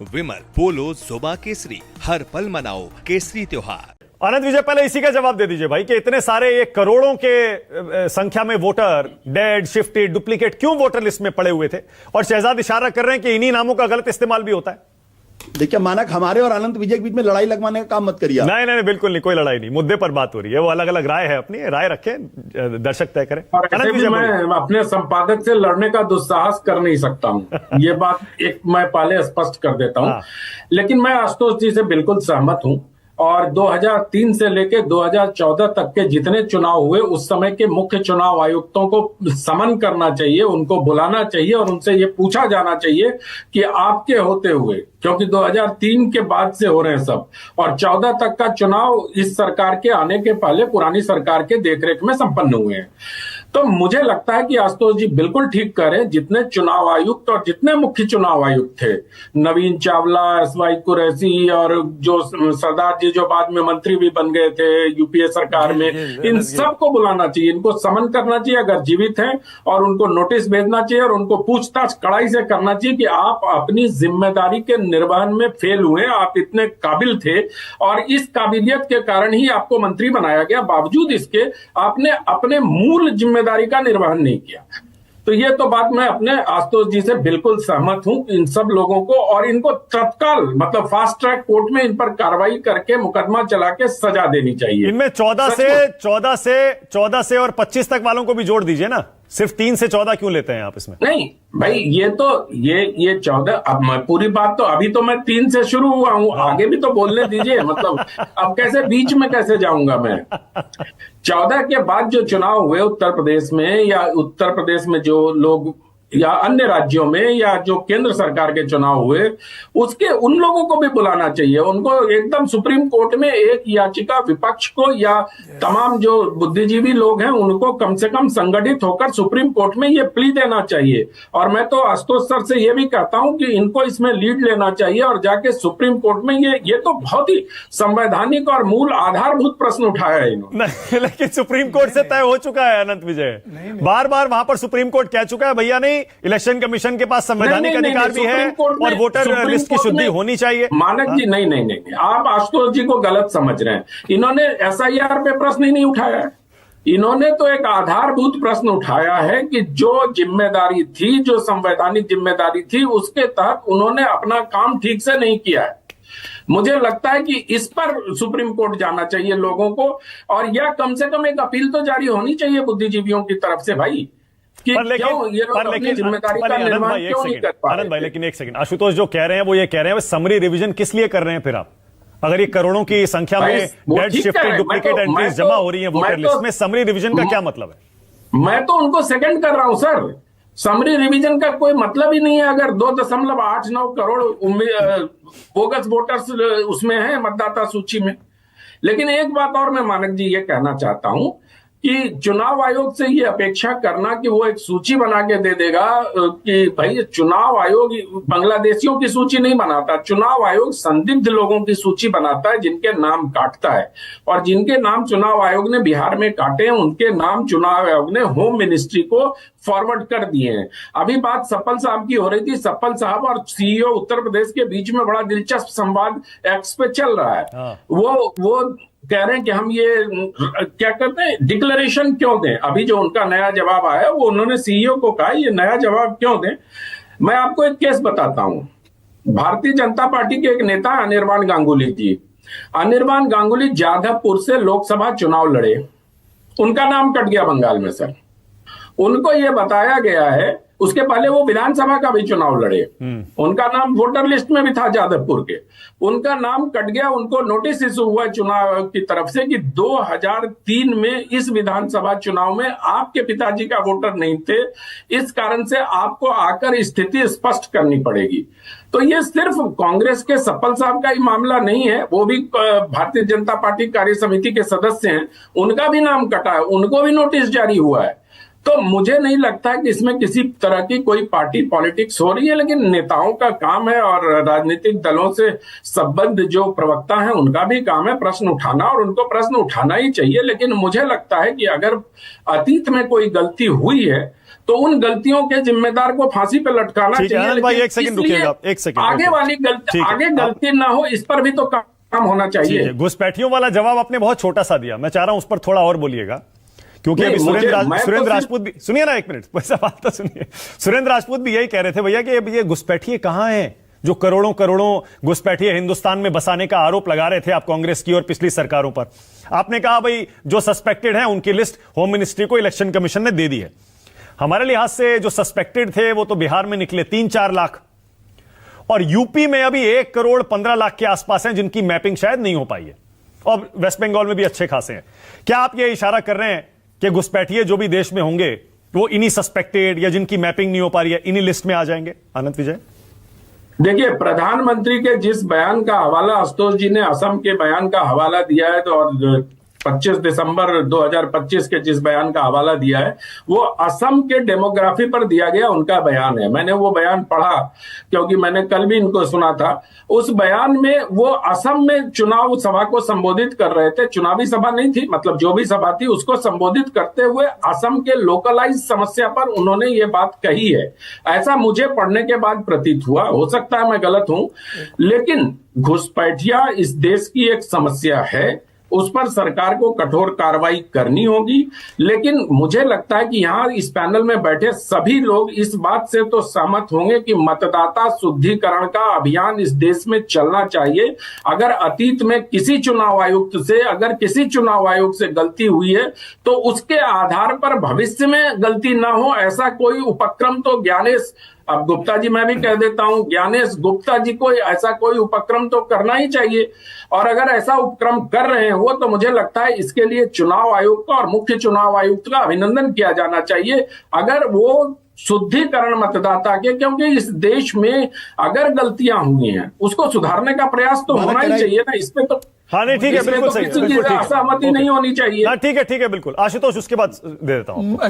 विमल, पोलो, जोमा केसरी, हर पल मनाओ केसरी त्योहार। आनंद विजय, पहले इसी का जवाब दे दीजिए भाई कि इतने सारे ये करोड़ों के संख्या में वोटर डेड, शिफ्टेड, डुप्लीकेट क्यों वोटर लिस्ट में पड़े हुए थे? और शहजाद इशारा कर रहे हैं कि इन्हीं नामों का गलत इस्तेमाल भी होता है। देखिए मानक, हमारे और अनंत विजय के बीच में लड़ाई लगवाने का काम मत करिए। नहीं नहीं बिल्कुल नहीं, कोई लड़ाई नहीं, मुद्दे पर बात हो रही है। वो अलग अलग राय है, अपनी राय रखें, दर्शक तय करें। और ऐसे भी मैं अपने संपादक से लड़ने का दुस्साहस कर नहीं सकता हूं। ये बात एक मैं पहले स्पष्ट कर देता हूं। लेकिन मैं आशुतोष जी से बिल्कुल सहमत हूं। और 2003 से लेकर 2014 तक के जितने चुनाव हुए, उस समय के मुख्य चुनाव आयुक्तों को समन करना चाहिए, उनको बुलाना चाहिए और उनसे ये पूछा जाना चाहिए कि आपके होते हुए, क्योंकि 2003 के बाद से हो रहे हैं सब, और 14 तक का चुनाव इस सरकार के आने के पहले पुरानी सरकार के देखरेख में संपन्न हुए हैं। तो मुझे लगता है कि आशुतोष जी बिल्कुल ठीक कह रहे हैं। जितने चुनाव आयुक्त और जितने मुख्य चुनाव आयुक्त थे, नवीन चावला, एसवाई कुरैशी और जो सरदार जी जो बाद में मंत्री भी बन गए थे यूपीए सरकार में, इन सबको बुलाना चाहिए, इनको समन करना चाहिए अगर जीवित हैं, और उनको नोटिस भेजना चाहिए और उनको पूछताछ कड़ाई से करना चाहिए कि आप अपनी जिम्मेदारी के निर्वहन में फेल हुए, आप इतने काबिल थे और इस काबिलियत के कारण ही आपको मंत्री बनाया गया, बावजूद इसके आपने अपने मूल जिम्मेदारी का निर्वहन नहीं किया। तो ये तो बात मैं अपने आशुतोष जी से बिल्कुल सहमत हूं इन सब लोगों को, और इनको तत्काल मतलब फास्ट ट्रैक कोर्ट में इन पर कार्रवाई करके मुकदमा चला के सजा देनी चाहिए। इनमें 14 से और 25 तक वालों को भी जोड़ दीजिए ना, सिर्फ 3 से 14 क्यों लेते हैं आप इसमें? नहीं भाई, ये तो ये 14, अब मैं पूरी बात तो अभी तो मैं 3 से शुरू हुआ हूं, आगे भी तो बोलने दीजिए। मतलब अब कैसे बीच में कैसे जाऊंगा मैं? 14 के बाद जो चुनाव हुए उत्तर प्रदेश में, या उत्तर प्रदेश में जो लोग या अन्य राज्यों में, या जो केंद्र सरकार के चुनाव हुए, उसके उन लोगों को भी बुलाना चाहिए। उनको एकदम सुप्रीम कोर्ट में एक याचिका, विपक्ष को या तमाम जो बुद्धिजीवी लोग हैं उनको कम से कम संगठित होकर सुप्रीम कोर्ट में ये प्ली देना चाहिए। और मैं तो आशुतोष सर से ये भी कहता हूं कि इनको इसमें लीड लेना चाहिए और जाके सुप्रीम कोर्ट में ये तो बहुत ही संवैधानिक और मूल आधारभूत प्रश्न उठाया है इन्होंने। लेकिन सुप्रीम कोर्ट से तय हो चुका है अनंत विजय, बार बार वहां पर सुप्रीम कोर्ट कह चुका है भैया नहीं, इलेक्शन कमिशन के पास संवैधानिक अधिकार भी है और वोटर लिस्ट की शुद्धि होनी चाहिए। मानक जी नहीं, आप आशुतोष जी को गलत समझ रहे हैं। इन्होंने एसआईआर पे प्रश्न ही नहीं उठाया है। इन्होंने तो एक आधारभूत प्रश्न उठाया है कि जो जिम्मेदारी थी, जो संवैधानिक जिम्मेदारी थी, उसके तहत उन्होंने अपना काम ठीक से नहीं किया है। मुझे लगता है कि इस पर सुप्रीम कोर्ट जाना चाहिए लोगों को, और या कम से कम एक अपील तो जारी होनी चाहिए बुद्धिजीवियों की तरफ से भाई, लेकिन एक सेकंड, आशुतोष जो कह रहे हैं वो ये कह रहे हैं समरी रिवीजन किस लिए कर रहे हैं फिर आप? अगर ये करोड़ों की संख्या में डेड, शिफ्टेड, डुप्लीकेट एंट्रीज जमा हो रही हैं वोटर लिस्ट में, समरी रिवीजन का क्या मतलब है? मैं तो उनको सेकंड कर रहा हूं सर। समरी रिवीजन का कोई मतलब ही नहीं है अगर 2.89 करोड़ बोगस वोटर्स उसमें है मतदाता सूची में। लेकिन एक बात और मैं मानक जी ये कहना चाहता हूं कि चुनाव आयोग से ये अपेक्षा करना कि वो एक सूची बना के दे देगा कि भाई चुनाव आयोग बांग्लादेशियों की सूची नहीं बनाता, चुनाव आयोग संदिग्ध लोगों की सूची बनाता है जिनके नाम काटता है, और जिनके नाम चुनाव आयोग ने बिहार में काटे हैं उनके नाम चुनाव आयोग ने होम मिनिस्ट्री को फॉरवर्ड कर दिए हैं। अभी बात सप्पल साहब की हो रही थी, सप्पल साहब और सीईओ उत्तर प्रदेश के बीच में बड़ा दिलचस्प संवाद एक्स पे चल रहा है। वो कह रहे हैं कि हम ये क्या करते हैं, डिक्लेरेशन क्यों दें? अभी जो उनका नया जवाब आया वो उन्होंने सीईओ को कहा ये नया जवाब क्यों दें। मैं आपको एक केस बताता हूं। भारतीय जनता पार्टी के एक नेता अनिर्बान गांगुली जी, अनिर्बान गांगुली जाधवपुर से लोकसभा चुनाव लड़े, उनका नाम कट गया बंगाल में सर। उनको यह बताया गया है, उसके पहले वो विधानसभा का भी चुनाव लड़े, उनका नाम वोटर लिस्ट में भी था जादवपुर के, उनका नाम कट गया। उनको नोटिस इशू हुआ चुनाव की तरफ से कि 2003 में इस विधानसभा चुनाव में आपके पिताजी का वोटर नहीं थे, इस कारण से आपको आकर स्थिति स्पष्ट करनी पड़ेगी। तो ये सिर्फ कांग्रेस के सप्पल साहब का ही मामला नहीं है, वो भी भारतीय जनता पार्टी कार्य समिति के सदस्य हैं, उनका भी नाम कटा है, उनको भी नोटिस जारी हुआ है। तो मुझे नहीं लगता कि इसमें किसी तरह की कोई पार्टी पॉलिटिक्स हो रही है, लेकिन नेताओं का काम है और राजनीतिक दलों से संबद्ध जो प्रवक्ता हैं उनका भी काम है प्रश्न उठाना, और उनको प्रश्न उठाना ही चाहिए। लेकिन मुझे लगता है कि अगर अतीत में कोई गलती हुई है तो उन गलतियों के जिम्मेदार को फांसी पे लटकाना चाहिए। आनंद भाई, एक सेकंड रुकिएगा, एक सेकंड। आगे वाली गलती, आगे गलती ना हो, इस पर भी तो काम होना चाहिए। घुसपैठियों वाला जवाब आपने बहुत छोटा सा दिया, मैं चाह रहा हूं उस पर थोड़ा और बोलिएगा, क्योंकि अभी सुरेंद्र राजपूत भी, सुनिए ना एक मिनट, वैसा बात तो सुनिए। सुरेंद्र राजपूत भी यही कह रहे थे भैया कि ये घुसपैठिए कहां हैं जो करोड़ों करोड़ों घुसपैठिए हिंदुस्तान में बसाने का आरोप लगा रहे थे आप कांग्रेस की और पिछली सरकारों पर। आपने कहा भाई जो सस्पेक्टेड है उनकी लिस्ट होम मिनिस्ट्री को इलेक्शन कमीशन ने दे दी है। हमारे लिहाज से जो सस्पेक्टेड थे वो तो बिहार में निकले 3-4 लाख, और यूपी में अभी 1,15,00,000 के आसपास हैं जिनकी मैपिंग शायद नहीं हो पाई है, और वेस्ट बंगाल में भी अच्छे खासे हैं। क्या आप ये इशारा कर रहे हैं कि घुसपैठिए जो भी देश में होंगे वो इन्हीं सस्पेक्टेड या जिनकी मैपिंग नहीं हो पा रही है इन्हीं लिस्ट में आ जाएंगे? आनंद विजय, देखिए, प्रधानमंत्री के जिस बयान का हवाला आशुतोष जी ने असम के बयान का हवाला दिया है, तो और 25 दिसंबर 2025 के जिस बयान का हवाला दिया है वो असम के डेमोग्राफी पर दिया गया उनका बयान है। मैंने वो बयान पढ़ा क्योंकि मैंने कल भी इनको सुना था। उस बयान में वो असम में चुनाव सभा को संबोधित कर रहे थे, चुनावी सभा नहीं थी, मतलब जो भी सभा थी उसको संबोधित करते हुए असम के लोकलाइज समस्या पर उन्होंने ये बात कही है। ऐसा मुझे पढ़ने के बाद प्रतीत हुआ, हो सकता है मैं गलत हूं, लेकिन घुसपैठिया इस देश की एक समस्या है, उस पर सरकार को कठोर कार्रवाई करनी होगी। लेकिन मुझे लगता है कि यहां इस पैनल में बैठे सभी लोग इस बात से तो सहमत होंगे कि मतदाता शुद्धिकरण का अभियान इस देश में चलना चाहिए। अगर अतीत में किसी चुनाव आयुक्त से, अगर किसी चुनाव आयोग से गलती हुई है तो उसके आधार पर भविष्य में गलती ना हो, ऐसा कोई उपक्रम तो ज्ञानेश, अब गुप्ता जी मैं भी कह देता हूं, ज्ञानेश गुप्ता जी को ऐसा कोई उपक्रम तो करना ही चाहिए। और अगर ऐसा उपक्रम कर रहे हैं वो, तो मुझे लगता है इसके लिए चुनाव आयोग का और मुख्य चुनाव आयुक्त का अभिनंदन किया जाना चाहिए। अगर वो शुद्धिकरण मतदाता के, क्योंकि इस देश में अगर गलतियां हुई हैं उसको सुधारने का प्रयास तो होना ही चाहिए ना, इसमें तो हाँ नहीं ठीक है, बिल्कुल सही, असहमति नहीं होनी चाहिए। ठीक है बिल्कुल। आशुतोष उसके बाद दे देता हूं।